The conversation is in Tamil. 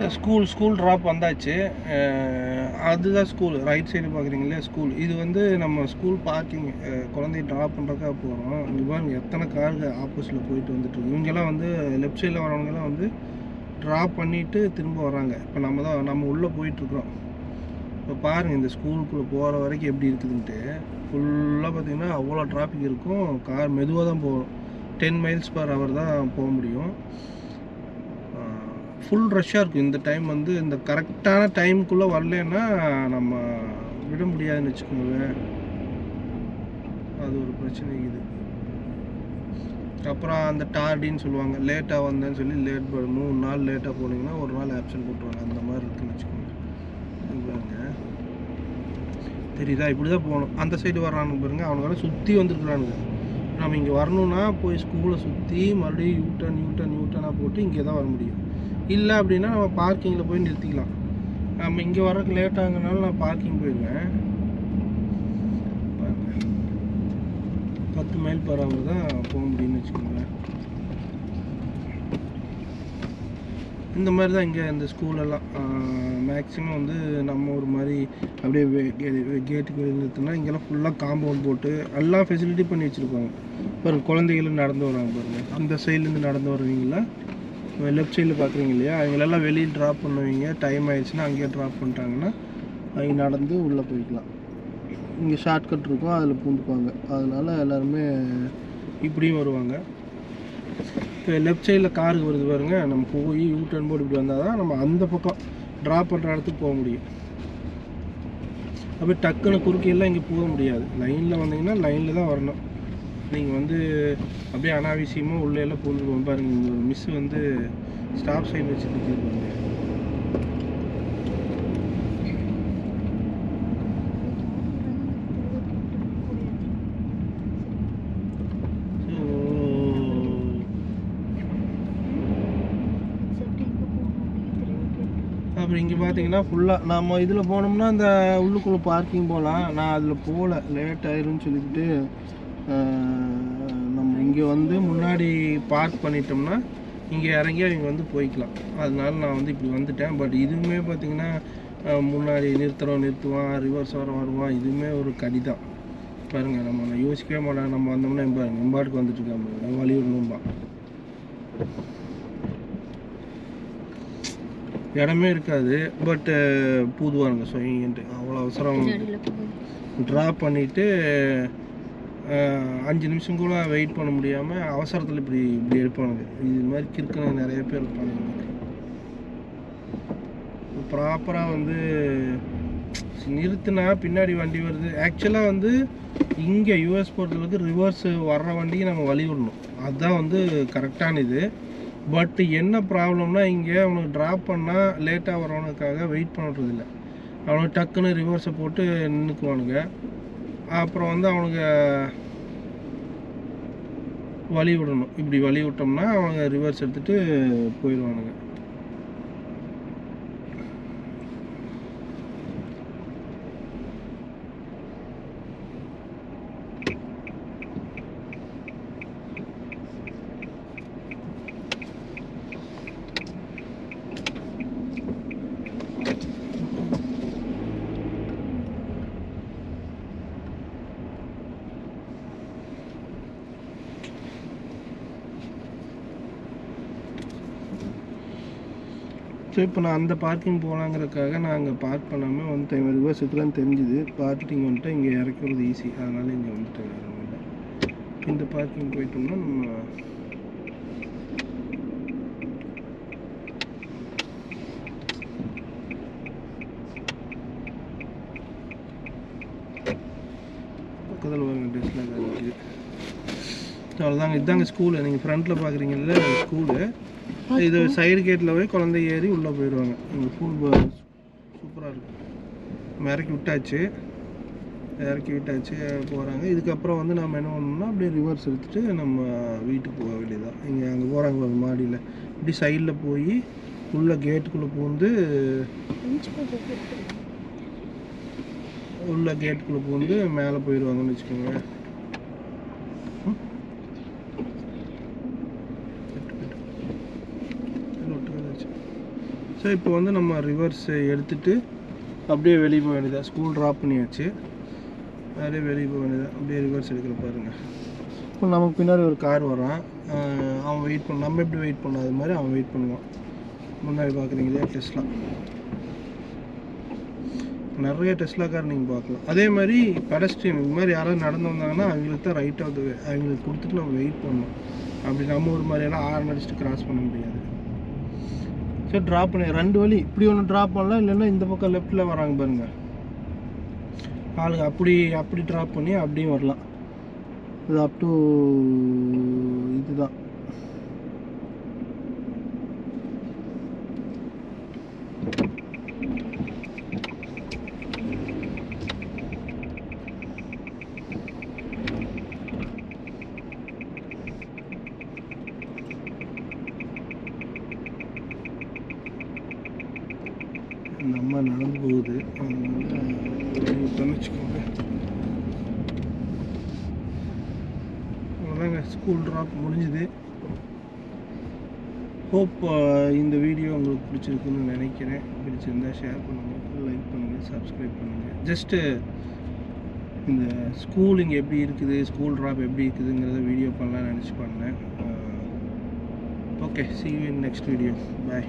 ஸ்கூல் ட்ராப் வந்தாச்சு. அதுதான் ஸ்கூல். ரைட் சைடு பார்க்குறீங்களே ஸ்கூல். இது வந்து நம்ம ஸ்கூல் பார்க்கிங். குழந்தைய ட்ராப் பண்ணுறதுக்காக போகிறோம். இங்கே பாருங்க எத்தனை கார்கள் ஆப்போசிட்டில் போயிட்டு வந்துட்டுருக்கு. இவங்கெல்லாம் வந்து லெஃப்ட் சைடில் வரவங்கெல்லாம் வந்து ட்ராப் பண்ணிவிட்டு திரும்ப வராங்க. இப்போ நம்ம உள்ளே போயிட்டுருக்குறோம். இப்போ பாருங்கள் இந்த ஸ்கூலுக்குள்ளே போகிற வரைக்கும் எப்படி இருக்குதுன்ட்டு. ஃபுல்லாக பார்த்திங்கன்னா அவ்வளோ டிராஃபிக் இருக்கும். கார் மெதுவாக தான் போகும். 10 mph தான் போக முடியும். ஃபுல் ரஷ்ஷாக இருக்கும். இந்த டைம் வந்து இந்த கரெக்டான டைமுக்குள்ளே வரலன்னா நம்ம விட முடியாதுன்னு வச்சுக்கோங்க. அது ஒரு பிரச்சனை இது. அப்புறம் அந்த டார்டின்னு சொல்லுவாங்க. லேட்டாக வந்தேன்னு சொல்லி லேட் 3 நாள் லேட்டாக போனீங்கன்னா ஒரு நாள் ஆப்சன்ட் போட்டுருவாங்க. அந்த மாதிரி இருக்குன்னு வச்சுக்கோங்க. பாருங்க தெரியுதா? இப்படி தான் போகணும். அந்த சைடு வர்றானுங்க பாருங்க. அவனுக்கால சுற்றி வந்துருக்குறானுங்க. நம்ம இங்கே வரணுன்னா போய் ஸ்கூலை சுற்றி மறுபடியும் யூட்டர்னாக போட்டு இங்கே தான் வர முடியும். இல்லை அப்படின்னா நம்ம பார்க்கிங்கில் போய் நிறுத்திக்கலாம். நம்ம இங்கே வர்றதுக்கு லேட் ஆகுனாலும் நான் பார்க்கிங் போயிடுவேன். 10 mph தான் போக முடியும்னு வச்சுக்கோங்க. இந்த மாதிரி தான் இங்கே இந்த ஸ்கூலெல்லாம் மேக்ஸிமம் வந்து நம்ம ஒரு மாதிரி அப்படியே கேட்டுக்கு நிறுத்தினா இங்கெல்லாம் ஃபுல்லாக காம்பவுண்ட் போட்டு எல்லாம் ஃபெசிலிட்டி பண்ணி வச்சுருப்பாங்க. பாருங்கள் குழந்தைகளும் நடந்து வராங்க பாருங்கள். அந்த சைட்லேருந்து நடந்து வருவீங்களா? லெஃப்ட் சைடில் பார்க்குறீங்க இல்லையா? அவங்களெல்லாம் வெளியில் ட்ராப் பண்ணுவீங்க. டைம் ஆயிடுச்சுன்னா அங்கேயே ட்ராப் பண்ணிட்டாங்கன்னா அவங்க நடந்து உள்ளே போய்க்கலாம். இங்கே ஷார்ட்கட் இருக்கும், அதில் பூந்துக்குவாங்க. அதனால் எல்லாருமே இப்படியும் வருவாங்க. இப்போ லெஃப்ட் சைடில் காருக்கு வருது பாருங்க. நம்ம போய் யூட்டர்ன் போர்டு இப்படி வந்தால் தான் நம்ம அந்த பக்கம் ட்ராப் பண்ணுற இடத்துக்கு போக முடியும். அப்படியே டக்குன்னு குறுக்கையெல்லாம் இங்கே போக முடியாது. லைனில் வந்தீங்கன்னா லைனில் தான் வரணும். நீங்கள் வந்து அப்படியே அனாவசியமாக உள்ளே எல்லாம் போட்டுருவோம் பாருங்கள். இங்கே ஒரு மிஸ் வந்து ஸ்டாப் சைன் வச்சு நிற்கிது. அப்புறம் இங்கே பார்த்தீங்கன்னா ஃபுல்லாக நம்ம இதில் போனோம்னா அந்த உள்ளுக்குள்ளே பார்க்கிங் போகலாம். நான் அதில் போகல, லேட் ஆயிரும்னு சொல்லிட்டு நம்ம இங்கே வந்து முன்னாடி பார்க் பண்ணிட்டோம்னா இங்கே இறங்கி அவங்க வந்து போய்க்கலாம். அதனால நான் வந்து இப்படி வந்துட்டேன். பட் இதுவுமே பார்த்தீங்கன்னா முன்னாடி நிறுத்துவான், ரிவர்ஸ் வருவான். இதுவுமே ஒரு கடி தான் பாருங்கள். நம்ம யோசிக்கவே மாட்டாங்க. நம்ம வந்தோம்னா பாருங்கள் எம்பாட்டுக்கு வந்துட்டு இருக்காங்க. வழி விடணும்பா, இடமே இருக்காது. பட்டு பூதுவானுங்க சொயின்ட்டு. அவ்வளோ அவசரம் ட்ராப் பண்ணிவிட்டு 5 நிமிஷம் கூட வெயிட் பண்ண முடியாமல் அவசரத்தில் இப்படி எடுப்பானுங்க. இது மாதிரி கிறுக்கணுங்க நிறைய பேர் இருப்பானுங்க. ப்ராப்பராக வந்து நிறுத்தினா பின்னாடி வண்டி வருது. ஆக்சுவலாக வந்து இங்கே யூஎஸ் பொறுத்தளவுக்கு ரிவர்ஸ் வர்ற வண்டிக்கு நம்ம வழி விடணும். அதுதான் வந்து கரெக்டான இது. பட் என்ன ப்ராப்ளம்னா இங்கே அவனுக்கு ட்ராப் பண்ணால் லேட்டாக வரவனுக்காக வெயிட் பண்ணுறதில்ல. அவனுக்கு டக்குன்னு ரிவர்ஸை போட்டு நின்றுக்குவானுங்க. அப்புறம் வந்து அவனுக்கு வழி விடணும். இப்படி வழி விட்டோம்னா அவங்க ரிவர்ஸ் எடுத்துகிட்டு போயிடுவானுங்க. ஸோ இப்போ நான் அந்த பார்க்கிங் போகலாங்கிறதுக்காக நான் அங்கே பார்க் பண்ணாமல் வந்துட்டேன். ரிவர்ஸ் எடுத்துலாம் தெரிஞ்சுது. பார்க்கிங் வந்துட்டு இங்கே இறக்கிறது ஈஸி. அதனால் இங்கே வந்துட்டேன். இந்த பார்க்கிங் போயிட்டோம்னா நம்ம பக்கத்தில் வாங்க ட்ரெஸ்லாம் இருக்குது. அவ்வளோதாங்க. இதுதாங்க ஸ்கூலு. நீங்கள் ஃப்ரண்ட்டில் பார்க்குறீங்கல்ல ஸ்கூலு. இது சைடு கேட்டில் போய் குழந்தை ஏறி உள்ளே போயிடுவாங்க. இந்த ஸ்கூல் சூப்பராக இருக்கும். நம்ம இறக்கி விட்டாச்சு போகிறாங்க. இதுக்கப்புறம் வந்து நம்ம என்ன பண்ணணும்னா அப்படியே ரிவர்ஸ் எடுத்துகிட்டு நம்ம வீட்டுக்கு போக வேண்டியதான். இங்கே அங்கே போகிறாங்க மாடியில் இப்படி சைடில் போய் உள்ள கேட்டுக்குள்ளே பூந்து மேலே போயிடுவாங்கன்னு வச்சுக்கோங்க. ஸோ இப்போ வந்து நம்ம ரிவர்ஸ் எடுத்துகிட்டு அப்படியே வெளியே போக வேண்டியதாக. ஸ்கூல் ட்ராப் பண்ணியாச்சு, அப்படியே வெளியே போக வேண்டியதாக. அப்படியே ரிவர்ஸ் எடுக்கிற பாருங்கள். இப்போ நமக்கு பின்னாடி ஒரு கார் வரான், அவன் வெயிட் பண்ண, நம்ம எப்படி வெயிட் பண்ணோம் அது மாதிரி அவன் வெயிட் பண்ணுவான். முன்னாடி பார்க்குறீங்க இல்லையா டெஸ்லா, நிறைய டெஸ்லா கார் நீங்கள் பார்க்கலாம். அதே மாதிரி பெடஸ்ட்ரியன் இது மாதிரி யாராவது நடந்து வந்தாங்கன்னா அவங்களுக்கு தான் ரைட் ஆஃப் த வே, அவங்களுக்கு கொடுத்துட்டு நம்ம வெயிட் பண்ணணும். அப்படி நம்ம ஒரு மாதிரியெல்லாம் ஹார்ன் அடிச்சுட்டு கிராஸ் பண்ண முடியாது. ஸோ ட்ராப் பண்ணி 2 வழி, இப்படி ஒன்று ட்ராப் பண்ணலாம், இல்லைன்னா இந்த பக்கம் லெஃப்ட்டில் வராங்க பாருங்கள் ஆளுங்க, அப்படி ட்ராப் பண்ணி அப்படியும் வரலாம். இது அப் டு இதுதான். நம்ம நடந்து போகுது, அதனால வச்சுக்கோங்க. அவ்வளோதாங்க, ஸ்கூல் ட்ராப் முடிஞ்சுது. ஹோப் இந்த வீடியோ உங்களுக்கு பிடிச்சிருக்குன்னு நினைக்கிறேன். பிடிச்சிருந்தால் ஷேர் பண்ணுங்கள், லைக் பண்ணுங்கள், சப்ஸ்கிரைப் பண்ணுங்கள். ஜஸ்ட்டு இந்த ஸ்கூல் இங்கே எப்படி இருக்குது, ஸ்கூல் ட்ராப் எப்படி இருக்குதுங்கிறத வீடியோ பண்ணலாம்னு நினச்சி பண்ணேன். Okay, see you in next video. Bye.